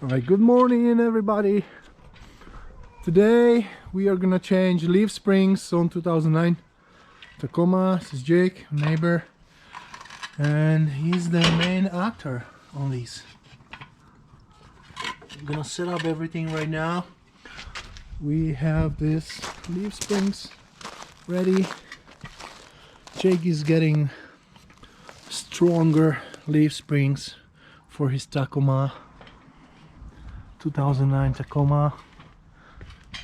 All right, good morning everybody. Today we are gonna change leaf springs on 2009 Tacoma. This is Jake, neighbor, and he's the main actor on these. I'm gonna set up everything right now. We have this leaf springs ready. Jake is getting stronger leaf springs for his Tacoma 2009 Tacoma.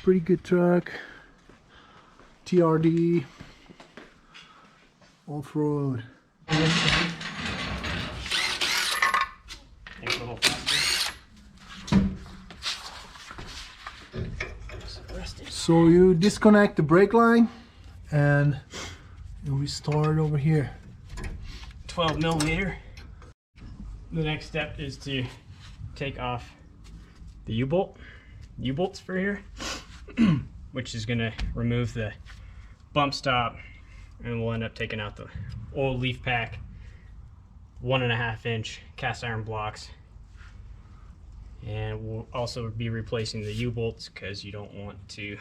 Pretty good truck, TRD, off-road. So you disconnect the brake line and we start over here. 12 millimeter. The next step is to take off the U-bolts for here, which is gonna remove the bump stop, and we'll end up taking out the old leaf pack 1.5 inch cast iron blocks, and we'll also be replacing the U-bolts because you don't want to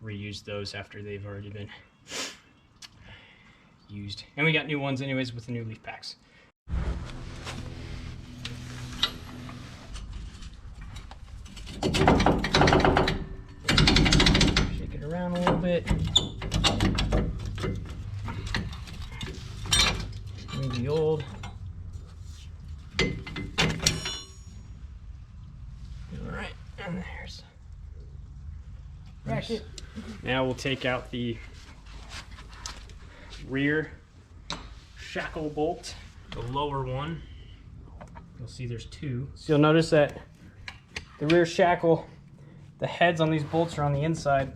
reuse those after they've already been used. And we got new ones anyways with the new leaf packs. Shake it around a little bit. Move the old. Alright, and there's bracket. Now we'll take out the rear shackle bolt, the lower one. You'll see there's two. So you'll notice that the rear shackle, the heads on these bolts are on the inside,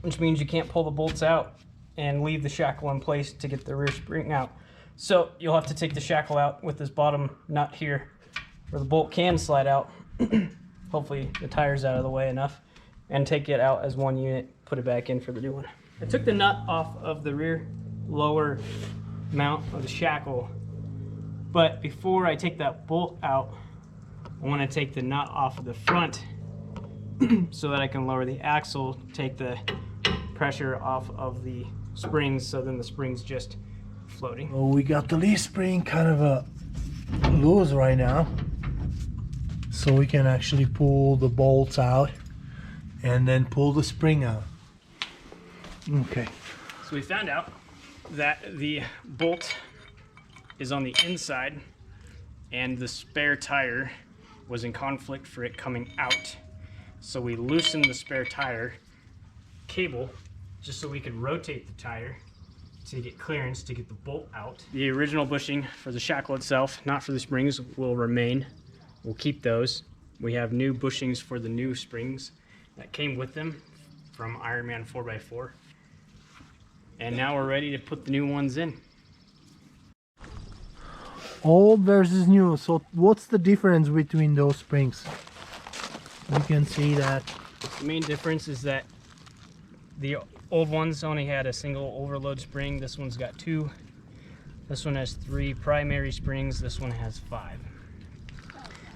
which means you can't pull the bolts out and leave the shackle in place to get the rear spring out. So you'll have to take the shackle out with this bottom nut here where the bolt can slide out. Hopefully the tire's out of the way enough, and take it out as one unit, put it back in for the new one. I took the nut off of the rear lower mount of the shackle, but before I take that bolt out, I want to take the nut off of the front so that I can lower the axle, take the pressure off of the springs, so then the spring's just floating. Well, we got the leaf spring kind of loose right now, so we can actually pull the bolts out and then pull the spring out. Okay. So we found out that the bolt is on the inside and the spare tire was in conflict for it coming out. So we loosened the spare tire cable just so we could rotate the tire to get clearance to get the bolt out. The original bushing for the shackle itself, not for the springs, will remain. We'll keep those. We have new bushings for the new springs that came with them from Ironman 4x4. And now we're ready to put the new ones in. Old versus new. So what's the difference between those springs? You can see that The main difference is that the old ones only had a single overload spring. This one's got 2. This one has 3 primary springs. This one has 5.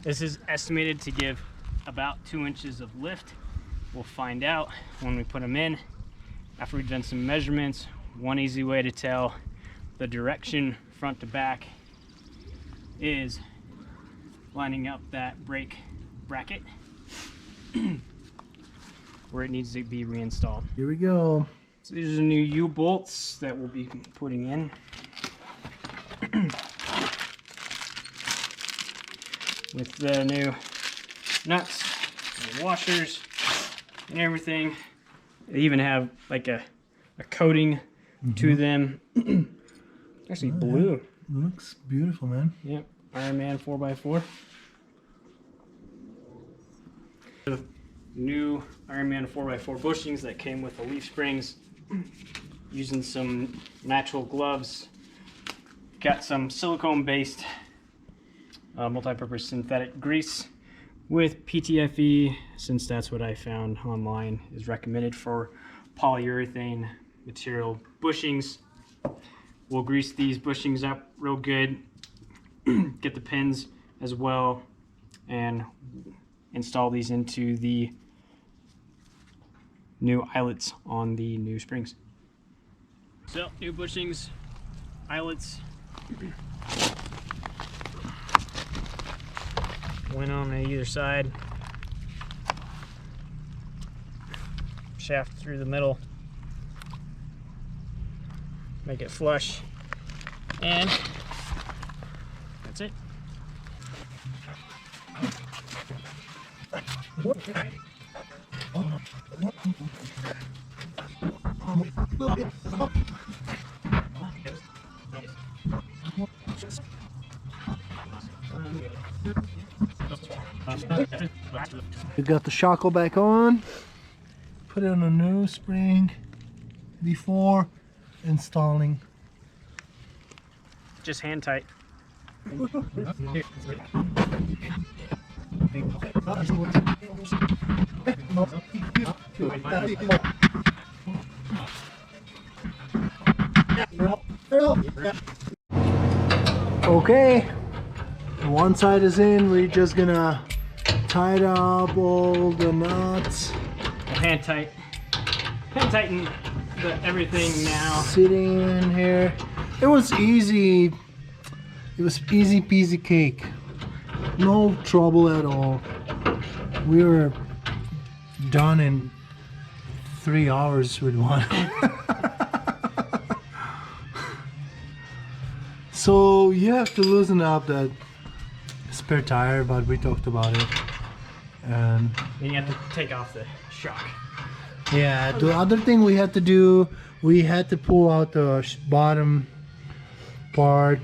This is estimated to give about 2 inches of lift. We'll find out when we put them in. After we've done some measurements, one easy way to tell the direction front to back is lining up that brake bracket where it needs to be reinstalled. Here we go. So these are the new U-bolts that we'll be putting in. With the new nuts and washers and everything. They even have like a coating to them. Actually blue. Looks beautiful, man. Yep, Ironman 4x4. The new Ironman 4x4 bushings that came with the leaf springs, using some natural gloves. Got some silicone-based multi-purpose synthetic grease with PTFE, since that's what I found online is recommended for polyurethane material bushings. We'll grease these bushings up real good, get the pins as well, and install these into the new eyelets on the new springs. So, new bushings, eyelets. Went on either side. Shaft through the middle. Make it flush. And that's it. We got the shackle back on. Put it on a new spring before installing. Just hand tight. Okay, one side is in. We're just gonna tie up all the nuts. Hand tight. Hand tighten everything now. Sitting in here. It was easy. It was easy peasy cake. No trouble at all. We were done in 3 hours with one. So you have to loosen up that spare tire, but we talked about it. And then you have to take off the shock. yeah, the other thing we had to do, we had to pull out the bottom part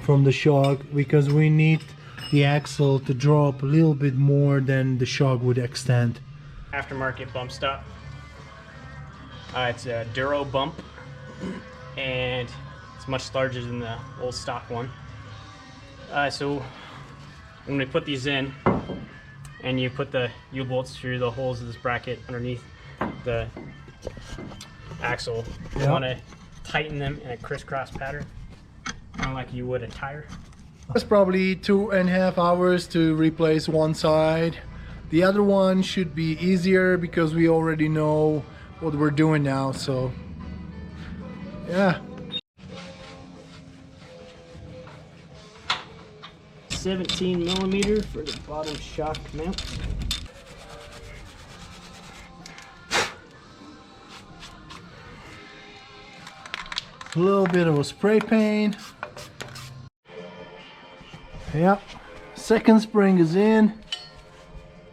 from the shock because we need the axle to drop a little bit more than the shock would extend. Aftermarket bump stop. It's a Duro bump, and it's much larger than the old stock one. So when we put these in, and you put the U-bolts through the holes of this bracket underneath the axle, you want to tighten them in a crisscross pattern, kind of like you would a tire. It's probably 2.5 hours to replace one side. The other one should be easier because we already know what we're doing now, so yeah. 17mm for the bottom shock mount. A little bit of a spray paint. Yep, second spring is in.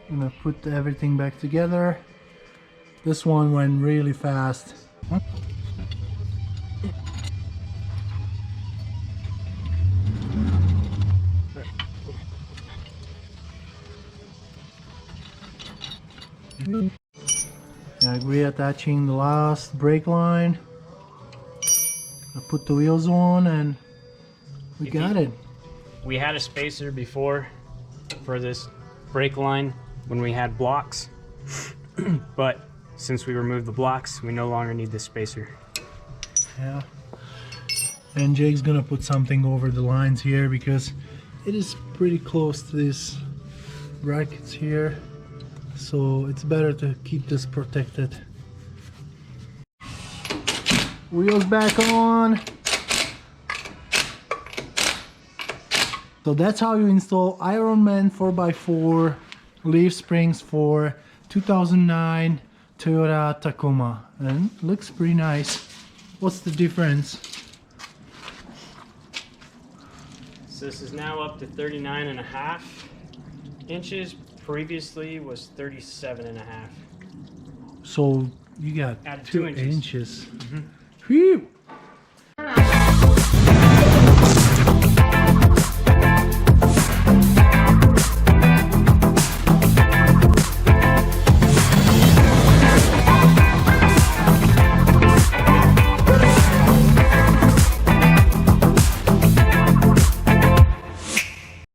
I'm gonna put everything back together. This one went really fast. Now reattaching the last brake line. I put the wheels on and we got it. We had a spacer before for this brake line when we had blocks, but since we removed the blocks, we no longer need this spacer. Yeah. And Jake's gonna put something over the lines here because it is pretty close to these brackets here. So it's better to keep this protected. Wheels back on. So that's how you install Ironman 4x4 leaf springs for 2009 Toyota Tacoma, and looks pretty nice. What's the difference? So this is now up to 39.5 inches. Previously was 37.5. So you got Added 2 2 inches. inches. Whew!